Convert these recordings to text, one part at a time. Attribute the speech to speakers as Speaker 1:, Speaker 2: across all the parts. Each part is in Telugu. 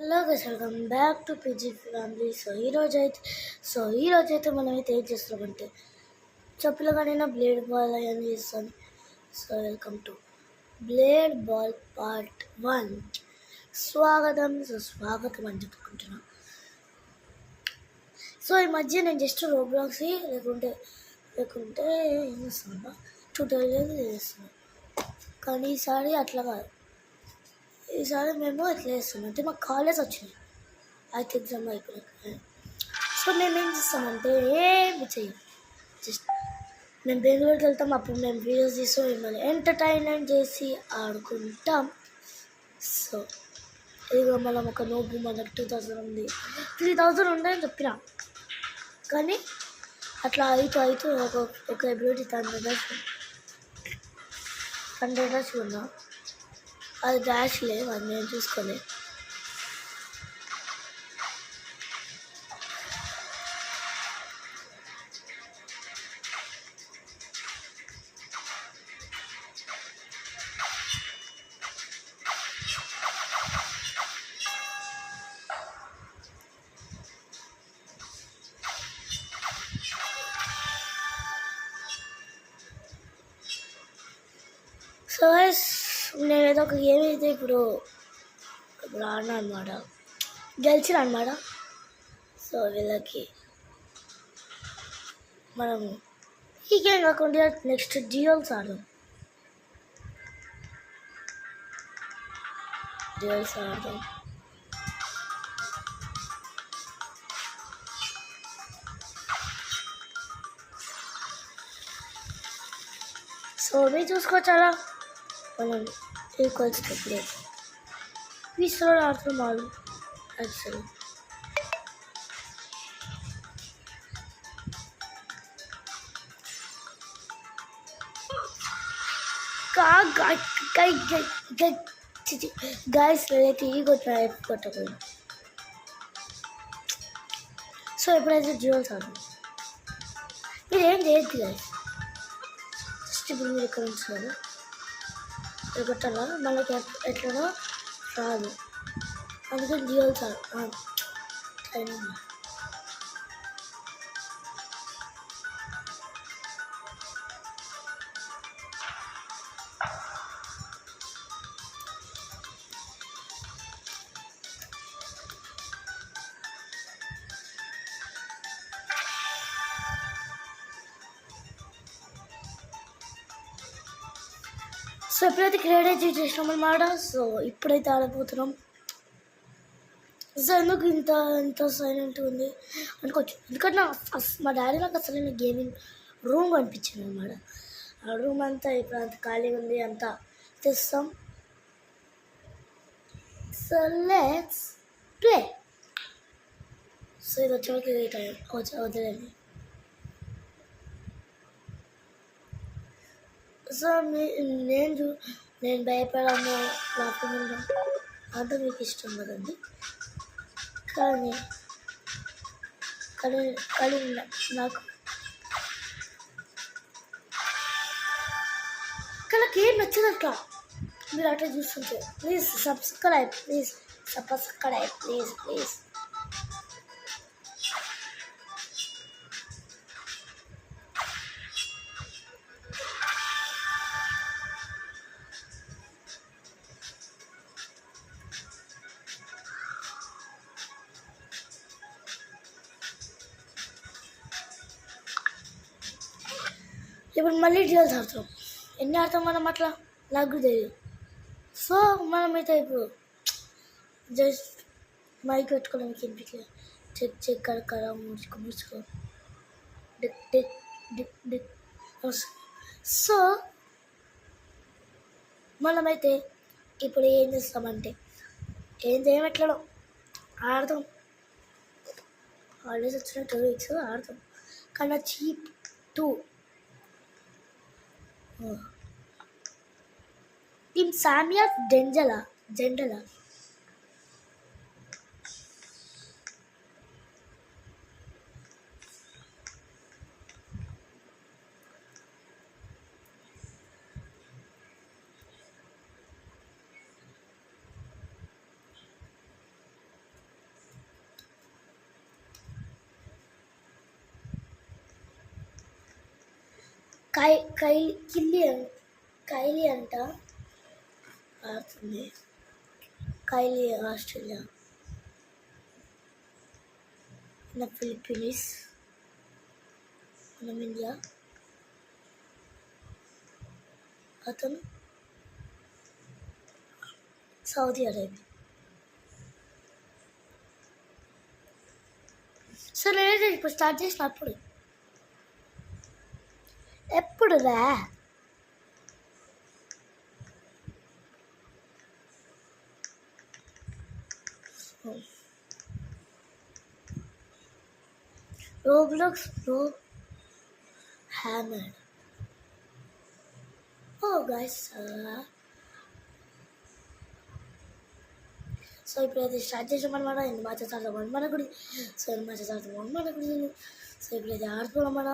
Speaker 1: Hello guys, welcome back to PG family. ఈరోజైతే మనమైతే ఏం చేస్తామంటే చెప్పులుగానే బ్లేడ్ బాల్ అని చేస్తాను. Welcome to blade ball part 1. స్వాగతం అని చెప్పుకుంటున్నాను. ఈ మధ్య నేను జస్ట్ రోబ్లాక్స్ లేకుంటే ఏం చేస్తున్నా ట్యూటోరియల్ చేస్తున్నాను. కానీ ఈసారి అట్లా కాదు. ఈసారి మేము ఎట్లా చేస్తాం అంటే మాకు కాలేజ్ వచ్చినాయి, అయితే ఎగ్జామ్ అయిపోయాక. మేము ఏం చేస్తామంటే ఏమి చెయ్యం, జస్ట్ మేము బెంగళూరుకి వెళ్తాం. అప్పుడు మేము వీడియోస్ తీస్తాం, మిమ్మల్ని ఎంటర్టైన్మెంట్ చేసి ఆడుకుంటాం. ఇదిగో మనం ఒక నోబు మనకు 2000 ఉంది, 3000 ఉందని చెప్పినా. కానీ అట్లా అయితే ఒక ఎబిలిటీ 100 ఉన్నా అది డాష్ లేదు, అది నేను చూసుకోలేదు. నేనేదో ఒక గేమ్ అయితే ఇప్పుడు ఆడినా అనమాట, గెలిచిన అనమాట. వీళ్ళకి మనం ఈ గేమ్ కాకుండా నెక్స్ట్ డ్యూయల్స్ ఆడదాం. మీరు చూసుకోవచ్చారా, మనం ఈక్వల్స్ పీస్లో ఆడుతున్నాం వాళ్ళు. యాక్చువల్లీ గాయస్ నేనైతే కొట్టకపోయింది. ఎప్పుడైతే డ్యూయల్స్ ఆడదాం. మీరు ఏం చేయొద్దు గాయస్, జస్ట్ ఇప్పుడు మీరు ఎక్కడ ఉంటున్నారు కొట్టాలా, మనకి ఎట్లనో రాదు, అందుకని డ్యూయల్స్ ట్రైనింగ్. ఎప్పుడైతే క్రియేట్ చేసినాం అన్నమాట. ఇప్పుడైతే ఆడబోతున్నాం. ఎందుకు ఇంత సైలెంట్గా ఉంది అనుకోవచ్చు, ఎందుకంటే మా డాడీ నాకు అసలు గేమింగ్ రూమ్ అనిపించింది అనమాట. ఆ రూమ్ అంతా ఇప్పుడు అంత ఖాళీగా ఉంది, అంతా తెస్తాం. Let's play. ఇది వచ్చేవాళ్ళకి వదిలేదు. నేను భయపడము, రాకుండా అంతా మీకు ఇష్టం కదండి. కానీ నాకు ఏం నచ్చదు అట్లా. మీరు అట్లా చూస్తుంటే ప్లీజ్ సబ్స్క్రైబ్. ఇప్పుడు మళ్ళీ డ్యూయల్స్ ఆడతాం. ఎన్ని ఆడతాం మనం అట్లా నాకు తెలియదు. మనమైతే ఇప్పుడు జస్ట్ మైక్ పెట్టుకోవడానికి వినిపించలేదు. చెక్ కడకడ మూసుకో డిక్. మనమైతే ఇప్పుడు ఏం చేస్తామంటే ఏం చేయమట్లడం ఆడతాం. హాలిడేస్ వచ్చిన 2 weeks ఆడతాం. కానీ చీప్ 2 టీమ్ సామియా జెండలా కై కై కిల్లి కైలీ అంట ఆడుతుంది. కైలీ ఆస్ట్రేలియా, మన ఫిలిప్పీన్స్, మనం ఇండియా. అతను సౌదీ అరేబియా. సరే ఇప్పుడు స్టార్ట్ చేసిన ఎప్పుడు రా Roblox pro hammer. Guys, so ఇప్పుడైతే స్టార్ట్ చేసామన్నమాట. ఎన్ని మ్యాచెస్ ఆడతాం మన గురించి. సో ఎన్ని మ్యాచెస్ ఆడతామో మన గురించి. సో ఇప్పుడైతే ఆడుతున్నాం మన.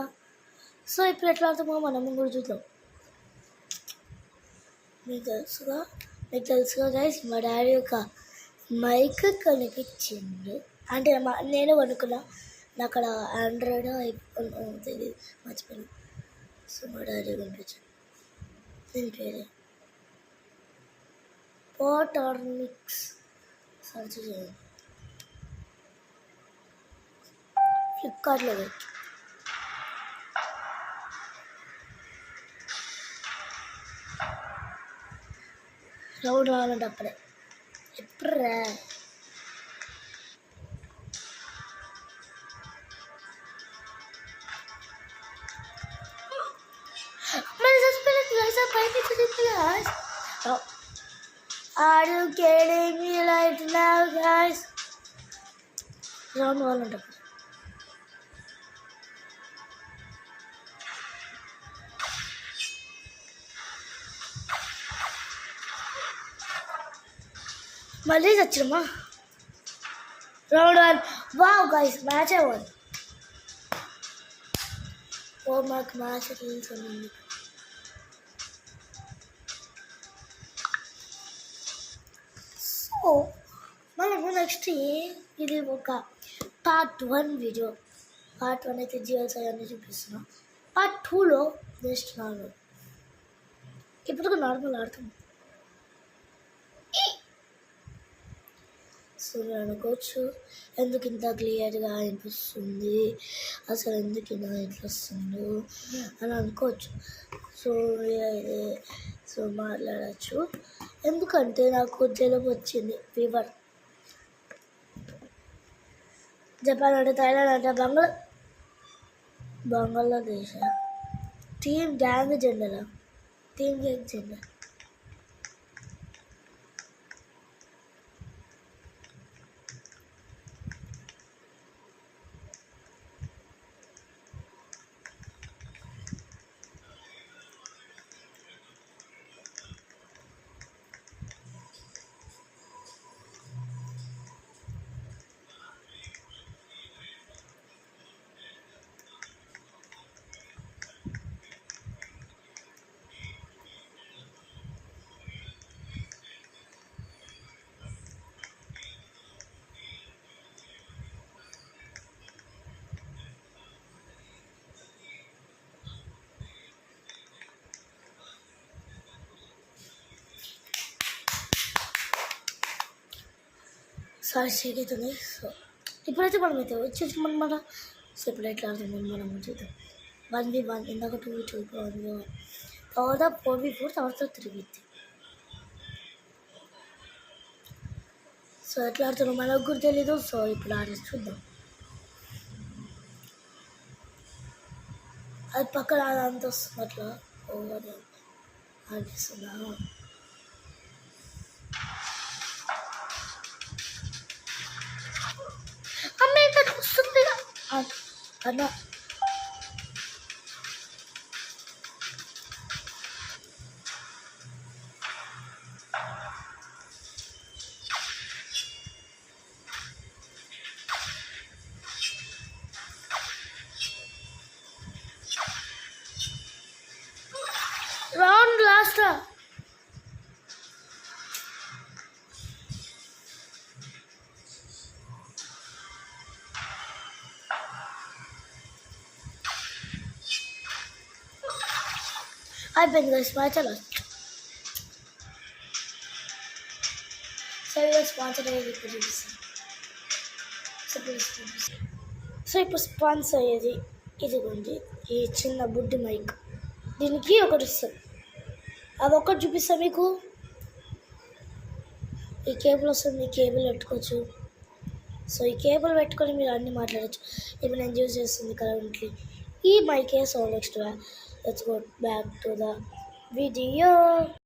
Speaker 1: సో ఇప్పుడు ఎట్లా ఆడతామో మనం కూడా చూద్దాం. మీకు తెలుసుగా గైస్, మా డాడీ యొక్క మైక్ కనిపించింది. అంటే నేను కొనుక్కున్నా. నాకు అక్కడ ఆండ్రాయిడ్ ఐఫోన్ తెలియదు, మర్చిపోయాను. సో మా డాడీ కనిపించింది. దీని పేరు పోటార్నిక్స్. సర్చ్ చేయండి ఫ్లిప్కార్ట్లో. రౌండ్ రావాలంటే అప్పుడే. ఎప్పుడు రా Are you kidding me right now, guys? Round one and మళ్ళీ చచ్చిరమ్మా. Round one. Wow guys, match one. మాకు మ్యాచ్ తెలుసుంది. సో మనము నెక్స్ట్ ఇది ఒక పార్ట్ 1 వీడియో. పార్ట్ 1 అయితే జియోస్ అవన్నీ చూపిస్తున్నాం. పార్ట్ 2లో జస్ట్ నార్మల్. ఇప్పుడు నార్మల్ ఆడుతాం. సో మీరు అనుకోవచ్చు, ఎందుకు ఇంత క్లియర్గా అనిపిస్తుంది, అసలు ఎందుకు ఇలా ఇట్లా వస్తుందో అని అనుకోవచ్చు. సో సో మాట్లాడచ్చు. ఎందుకంటే నాకు జలుబు వచ్చింది, ఫీవర్. జపాన్ అంటే, థైలాండ్ అంటే, బంగ్లాదేశ్. టీమ్ గ్యాంగ్ జెండరా? Team gang gender. Sorry shake అవుతుంది. సో ఇప్పుడైతే మనం అయితే వచ్చేసాం అనమాట. సో ఇప్పుడు ఎట్లా ఆడుతుంది మనం చూద్దాం. 1v1, ఇందాక 2v2, 1v1, తర్వాత 4v4, తర్వాత 3v3. సో ఎట్లా ఆడుతున్నాం మనకు కూడా తెలీదు. సో ఇప్పుడు ఆడేసి చూద్దాం. అది పక్కన అంత వస్తుంది అట్లా ఓవర్ ఆడిస్తున్నా. వస్తుంది అన్న. Round last. అయిపోయింది కదా స్పాన్సర్. సో ఇలా స్పాన్సర్ అయ్యేది ఇప్పుడు చూపిస్తాను. సో ఇప్పుడు స్పాన్సర్ అయ్యేది ఇదిగోండి, ఈ చిన్న బుడ్డి మైక్. దీనికి ఒకటి ఇస్తుంది, అదొక్కటి చూపిస్తాను మీకు. ఈ కేబుల్ వస్తుంది, ఈ కేబుల్ పెట్టుకోవచ్చు. సో ఈ కేబుల్ పెట్టుకొని మీరు అన్నీ మాట్లాడచ్చు. ఇప్పుడు నేను యూజ్ చేస్తుంది కరెంట్లీ ఈ మైకే. So next let's go back to the video.